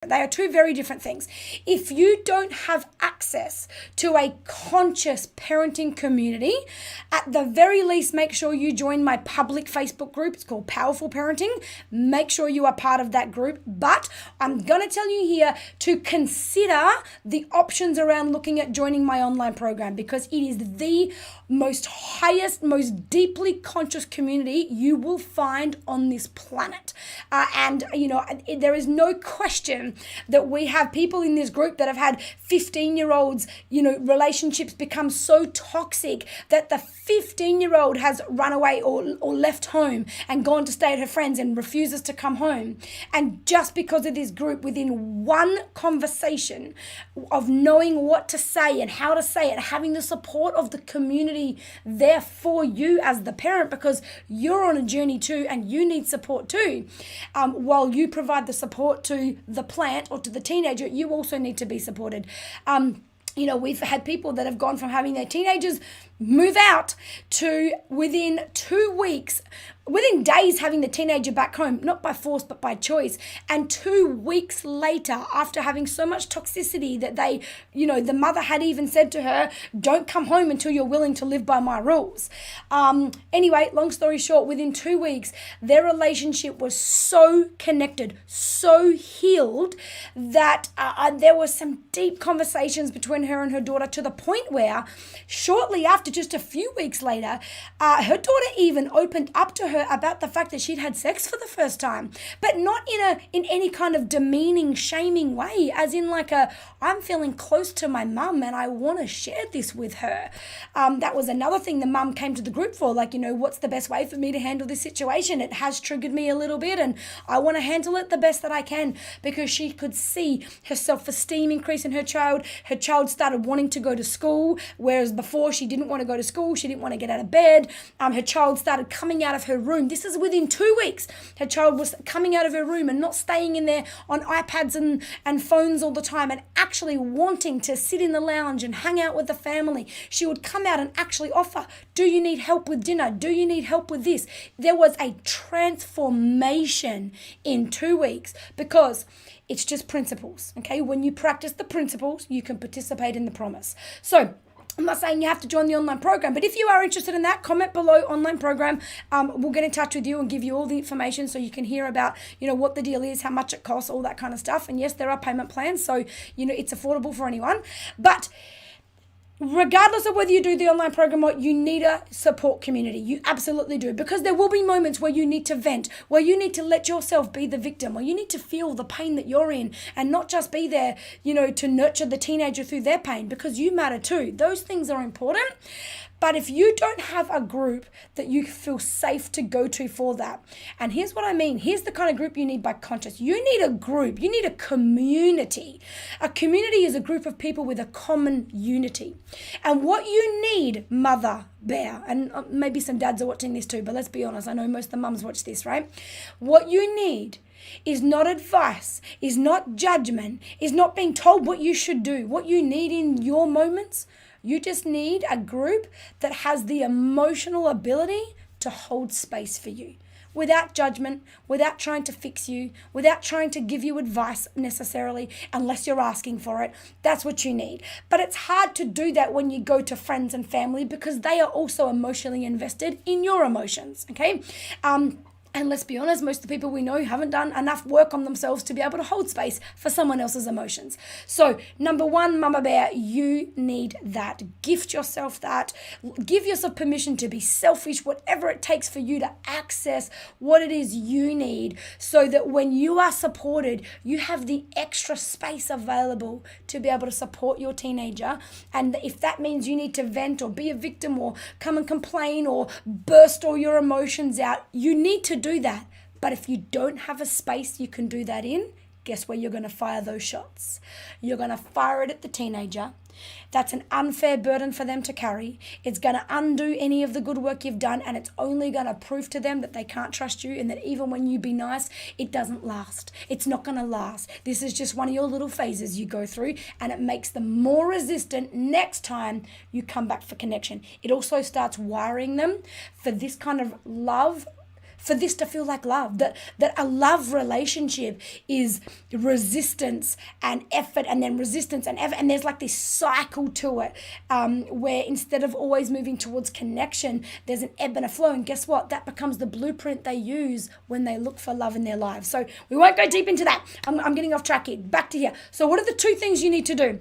They are two very different things. If you don't have access to a conscious parenting community, at the very least, make sure you join my public Facebook group. It's called Powerful Parenting. Make sure you are part of that group. But I'm going to tell you here to consider the options around looking at joining my online program, because it is the most highest, most deeply conscious community you will find on this planet. And there is no question that we have people in this group that have had 15-year-olds, relationships become so toxic that the 15-year-old has run away or left home and gone to stay at her friends and refuses to come home. And just because of this group, within one conversation of knowing what to say and how to say it, having the support of the community there for you as the parent, because you're on a journey too and you need support too. While you provide the support to the plant or to the teenager, you also need to be supported. We've had people that have gone from having their teenagers move out to within 2 weeks, within days, having the teenager back home, not by force, but by choice. And 2 weeks later, after having so much toxicity that the mother had even said to her, don't come home until you're willing to live by my rules. Anyway, long story short, within 2 weeks, their relationship was so connected, so healed, that there were some deep conversations between her and her daughter, to the point where shortly after, just a few weeks later, her daughter even opened up to her about the fact that she'd had sex for the first time, but not in any kind of demeaning, shaming way, as in like I'm feeling close to my mum and I want to share this with her. That was another thing the mum came to the group for, what's the best way for me to handle this situation? It has triggered me a little bit and I want to handle it the best that I can, because she could see her self-esteem increase in her child. Her child started wanting to go to school, whereas before she didn't want to go to school, she didn't want to get out of bed. Her child started coming out of her room. This is within 2 weeks. Her child was coming out of her room and not staying in there on iPads and phones all the time, and actually wanting to sit in the lounge and hang out with the family. She would come out and actually offer, do you need help with dinner? Do you need help with this? There was a transformation in 2 weeks, because it's just principles, okay? When you practice the principles, you can participate in the promise. So I'm not saying you have to join the online program, but if you are interested in that, comment below online program. We'll get in touch with you and give you all the information so you can hear about, what the deal is, how much it costs, all that kind of stuff. And yes, there are payment plans, so, it's affordable for anyone. But regardless of whether you do the online program or, you need a support community. You absolutely do, because there will be moments where you need to vent, where you need to let yourself be the victim, where you need to feel the pain that you're in and not just be there, to nurture the teenager through their pain, because you matter too. Those things are important. But if you don't have a group that you feel safe to go to for that, and here's what I mean, here's the kind of group you need by conscious. You need a group, you need a community. A community is a group of people with a common unity. And what you need, mother bear, and maybe some dads are watching this too, but let's be honest, I know most of the mums watch this, right? What you need is not advice, is not judgment, is not being told what you should do. What you need in your moments, you just need a group that has the emotional ability to hold space for you, without judgment, without trying to fix you, without trying to give you advice necessarily, unless you're asking for it. That's what you need. But it's hard to do that when you go to friends and family, because they are also emotionally invested in your emotions, okay? And let's be honest, most of the people we know haven't done enough work on themselves to be able to hold space for someone else's emotions. So, number one, Mama Bear, you need that. Gift yourself that. Give yourself permission to be selfish, whatever it takes for you to access what it is you need, so that when you are supported, you have the extra space available to be able to support your teenager. And if that means you need to vent or be a victim or come and complain or burst all your emotions out, you need to do that. But if you don't have a space you can do that in, guess where you're going to fire those shots? You're going to fire it at the teenager. That's an unfair burden for them to carry. It's going to undo any of the good work you've done, and it's only going to prove to them that they can't trust you, and that even when you be nice, it doesn't last. It's not going to last. This is just one of your little phases you go through, and it makes them more resistant next time you come back for connection. It also starts wiring them for this kind of love for this to feel like love, that a love relationship is resistance and effort, and then resistance and effort, and there's like this cycle to it, where instead of always moving towards connection, there's an ebb and a flow. And guess what? That becomes the blueprint they use when they look for love in their lives. So we won't go deep into that. I'm getting off track here. Back to here. So what are the 2 things you need to do?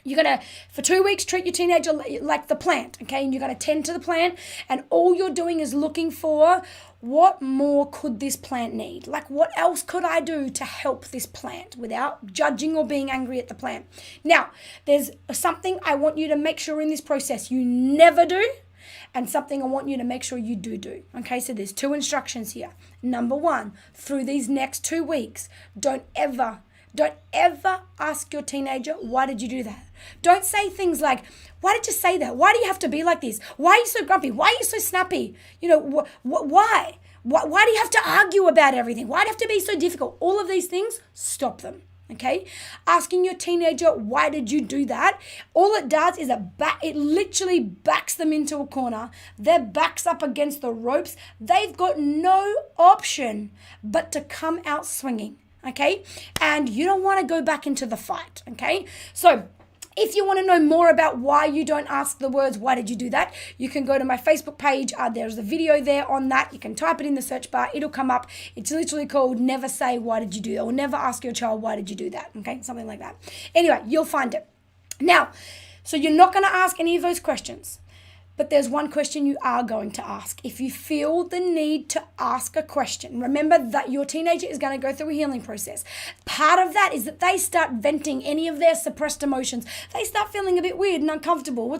You're going to, for 2 weeks, treat your teenager like the plant, okay? And you're going to tend to the plant, and all you're doing is looking for, what more could this plant need? Like, what else could I do to help this plant without judging or being angry at the plant? Now, there's something I want you to make sure in this process you never do, and something I want you to make sure you do. Okay, so there's 2 instructions here. Number 1, through these next 2 weeks, don't ever ask your teenager, why did you do that? Don't say things like, why did you say that? Why do you have to be like this? Why are you so grumpy? Why are you so snappy? You know, why? Why do you have to argue about everything? Why do you have to be so difficult? All of these things, stop them. Okay, asking your teenager, why did you do that? All it does is it literally backs them into a corner. Their back's up against the ropes. They've got no option but to come out swinging. Okay, and you don't want to go back into the fight. Okay, so if you want to know more about why you don't ask the words, why did you do that? You can go to my Facebook page. There's a video there on that. You can type it in the search bar. It'll come up. It's literally called Never Say, Why Did You Do That? Or Never Ask Your Child, Why Did You Do That? Okay, something like that. Anyway, you'll find it. Now, so you're not going to ask any of those questions. But there's one question you are going to ask. If you feel the need to ask a question, remember that your teenager is going to go through a healing process. Part of that is that they start venting any of their suppressed emotions. They start feeling a bit weird and uncomfortable.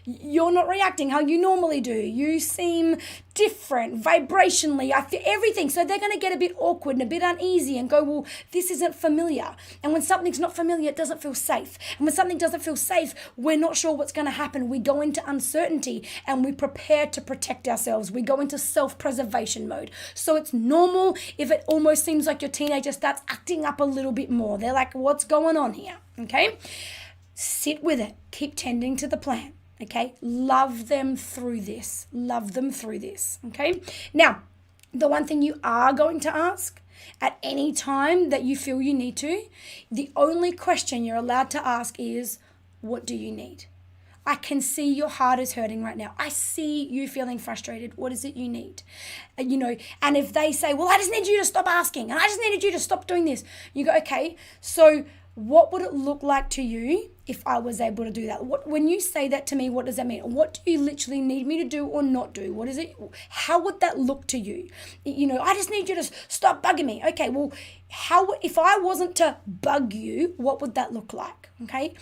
You're not reacting how you normally do. You seem different vibrationally. I feel everything. So they're going to get a bit awkward and a bit uneasy and go, well, this isn't familiar. And when something's not familiar, it doesn't feel safe. And when something doesn't feel safe, we're not sure what's going to happen. We go into uncertainty and we prepare to protect ourselves. We go into self-preservation mode. So it's normal if it almost seems like your teenager starts acting up a little bit more. They're like, what's going on here? Okay? Sit with it. Keep tending to the plant. Okay, love them through this. Love them through this. Okay, now, the one thing you are going to ask at any time that you feel you need to, the only question you're allowed to ask is, what do you need? I can see your heart is hurting right now. I see you feeling frustrated. What is it you need? And if they say, well, I just need you to stop asking, and I just needed you to stop doing this, you go, okay, so what would it look like to you if I was able to do that? When you say that to me, what does that mean? What do you literally need me to do or not do? What is it? How would that look to you? I just need you to stop bugging me. Okay, well, if I wasn't to bug you, what would that look like? Okay,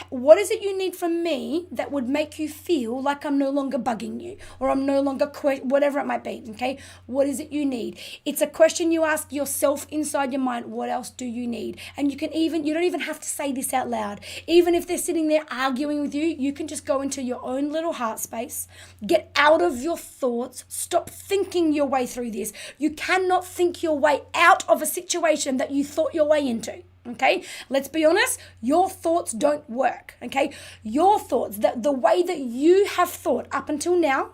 what is it you need from me that would make you feel like I'm no longer bugging you, or I'm no longer whatever it might be? Okay, what is it you need? It's a question you ask yourself inside your mind. What else do you need? And you don't even have to say this out loud. Even if they're sitting there arguing with you, you can just go into your own little heart space, get out of your thoughts, stop thinking your way through this. You cannot think your way out of a situation that you thought your way into. Okay, let's be honest, your thoughts don't work. Okay, your thoughts, the way that you have thought up until now,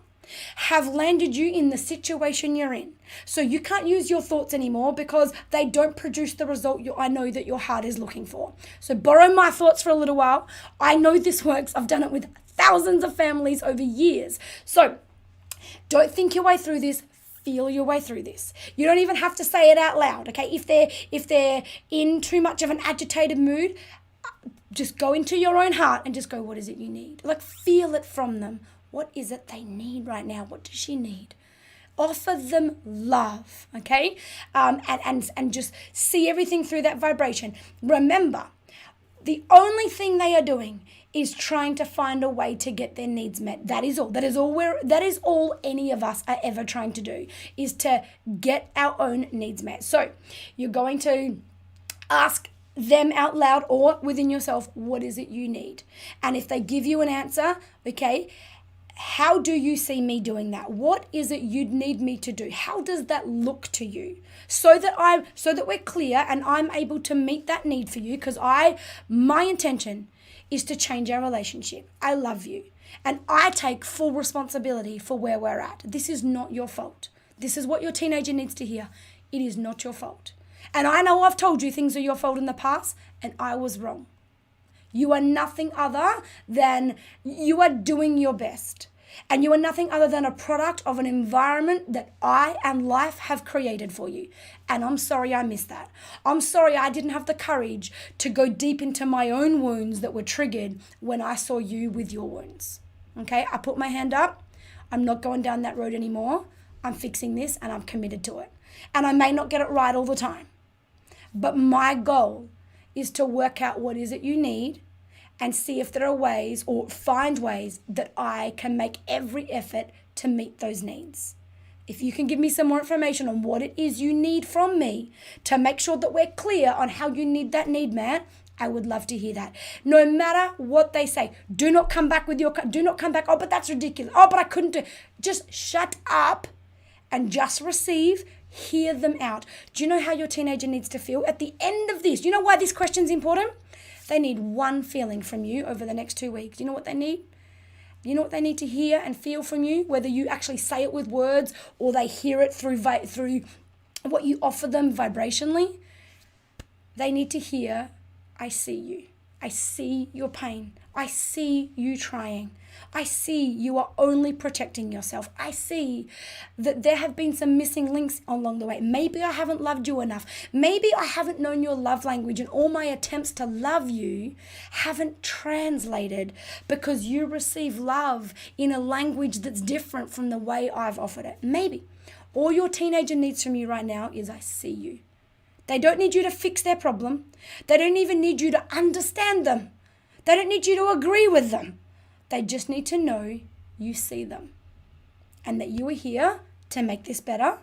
have landed you in the situation you're in. So you can't use your thoughts anymore because they don't produce the result I know that your heart is looking for. So borrow my thoughts for a little while. I know this works. I've done it with thousands of families over years. So don't think your way through this. Feel your way through this. You don't even have to say it out loud, okay? If they're in too much of an agitated mood, just go into your own heart and just go, what is it you need? Like, feel it from them. What is it they need right now? What does she need? Offer them love, okay? And just see everything through that vibration. Remember, the only thing they are doing is trying to find a way to get their needs met. That is all. That is all any of us are ever trying to do, is to get our own needs met. So you're going to ask them out loud or within yourself, what is it you need? And if they give you an answer, okay, how do you see me doing that? What is it you'd need me to do? How does that look to you? So that we're clear and I'm able to meet that need for you, because my intention is to change our relationship. I love you. And I take full responsibility for where we're at. This is not your fault. This is what your teenager needs to hear. It is not your fault. And I know I've told you things are your fault in the past, and I was wrong. You are nothing other than you are doing your best. And you are nothing other than a product of an environment that I and life have created for you. And I'm sorry I missed that. I'm sorry I didn't have the courage to go deep into my own wounds that were triggered when I saw you with your wounds. Okay, I put my hand up. I'm not going down that road anymore. I'm fixing this and I'm committed to it. And I may not get it right all the time. But my goal is to work out what is it you need and see if there are ways or find ways that I can make every effort to meet those needs. If you can give me some more information on what it is you need from me to make sure that we're clear on how you need that need met, I would love to hear that. No matter what they say, do not come back, oh, but that's ridiculous. Oh, but I couldn't do. Just shut up and just receive. Hear them out. Do you know how your teenager needs to feel at the end of this? You know why this question's important? They need one feeling from you over the next 2 weeks. You know what they need? You know what they need to hear and feel from you? Whether you actually say it with words or they hear it through what you offer them vibrationally. They need to hear, I see you. I see your pain. I see you trying. I see you are only protecting yourself. I see that there have been some missing links along the way. Maybe I haven't loved you enough. Maybe I haven't known your love language and all my attempts to love you haven't translated because you receive love in a language that's different from the way I've offered it. Maybe. All your teenager needs from you right now is I see you. They don't need you to fix their problem. They don't even need you to understand them. They don't need you to agree with them. They just need to know you see them and that you are here to make this better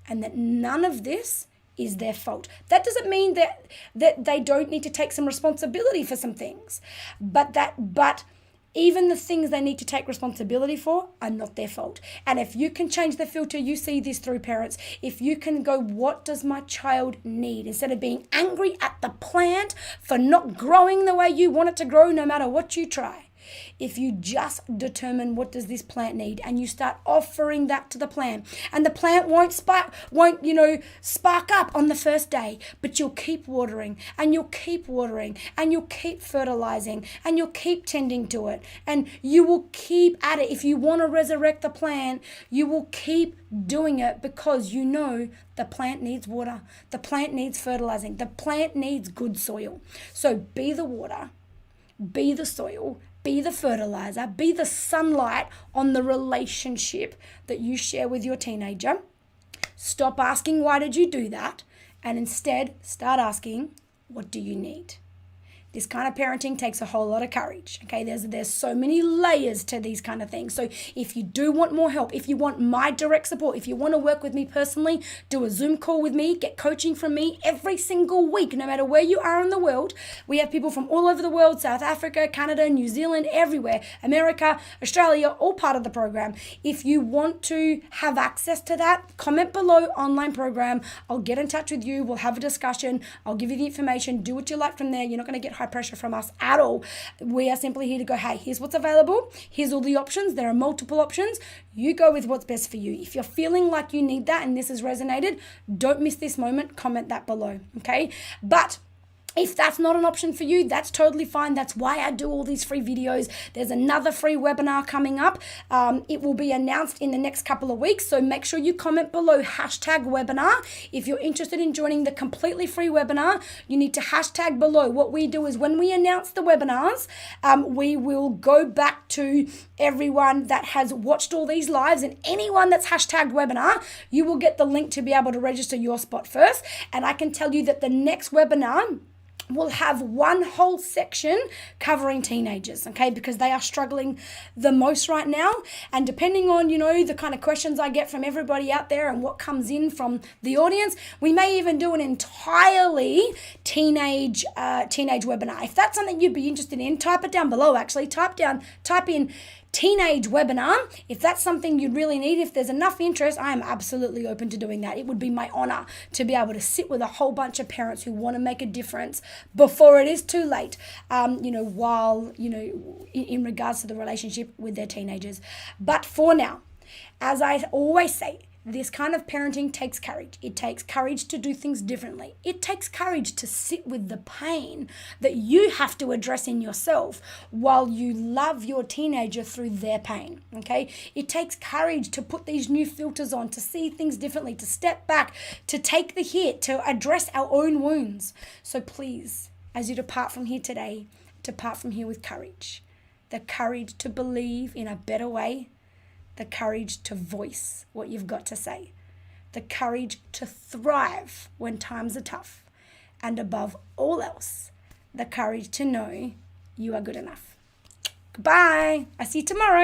and that none of this is their fault. That doesn't mean that they don't need to take some responsibility for some things, but even the things they need to take responsibility for are not their fault. And if you can change the filter you see this through, parents, if you can go, what does my child need? Instead of being angry at the plant for not growing the way you want it to grow no matter what you try. If you just determine what does this plant need and you start offering that to the plant, and the plant won't spark up on the first day, but you'll keep watering and you'll keep watering and you'll keep fertilizing and you'll keep tending to it and you will keep at it. If you want to resurrect the plant, you will keep doing it because you know the plant needs water, the plant needs fertilizing, the plant needs good soil. So be the water, be the soil, be the fertilizer, be the sunlight on the relationship that you share with your teenager. Stop asking, why did you do that? And instead, start asking, what do you need? This kind of parenting takes a whole lot of courage. Okay, there's so many layers to these kind of things. So if you do want more help, if you want my direct support, if you want to work with me personally, do a Zoom call with me, get coaching from me every single week, no matter where you are in the world. We have people from all over the world, South Africa, Canada, New Zealand, everywhere, America, Australia, all part of the program. If you want to have access to that, comment below, online program. I'll get in touch with you. We'll have a discussion. I'll give you the information. Do what you like from there. You're not going to get high pressure from us at all. We are simply here to go, hey, here's what's available. Here's all the options. There are multiple options. You go with what's best for you. If you're feeling like you need that and this has resonated, don't miss this moment. Comment that below, okay? But if that's not an option for you, that's totally fine. That's why I do all these free videos. There's another free webinar coming up. It will be announced in the next couple of weeks. So make sure you comment below #webinar. If you're interested in joining the completely free webinar, you need to hashtag below. What we do is when we announce the webinars, we will go back to everyone that has watched all these lives, and anyone that's #webinar, you will get the link to be able to register your spot first. And I can tell you that the next webinar will have one whole section covering teenagers, okay, because they are struggling the most right now. And depending on, the kind of questions I get from everybody out there and what comes in from the audience, we may even do an entirely teenage webinar. If that's something you'd be interested in, type it down below. Actually, type in teenage webinar. If that's something you really need, if there's enough interest, I am absolutely open to doing that. It would be my honor to be able to sit with a whole bunch of parents who want to make a difference before it is too late, in regards to the relationship with their teenagers. But for now, as I always say, This kind of parenting takes courage. It takes courage to do things differently. It takes courage to sit with the pain that you have to address in yourself while you love your teenager through their pain, okay? It takes courage to put these new filters on, to see things differently, to step back, to take the hit, to address our own wounds. So please, as you depart from here today, depart from here with courage. The courage to believe in a better way, the courage to voice what you've got to say, the courage to thrive when times are tough, and above all else, the courage to know you are good enough. Goodbye. I see you tomorrow.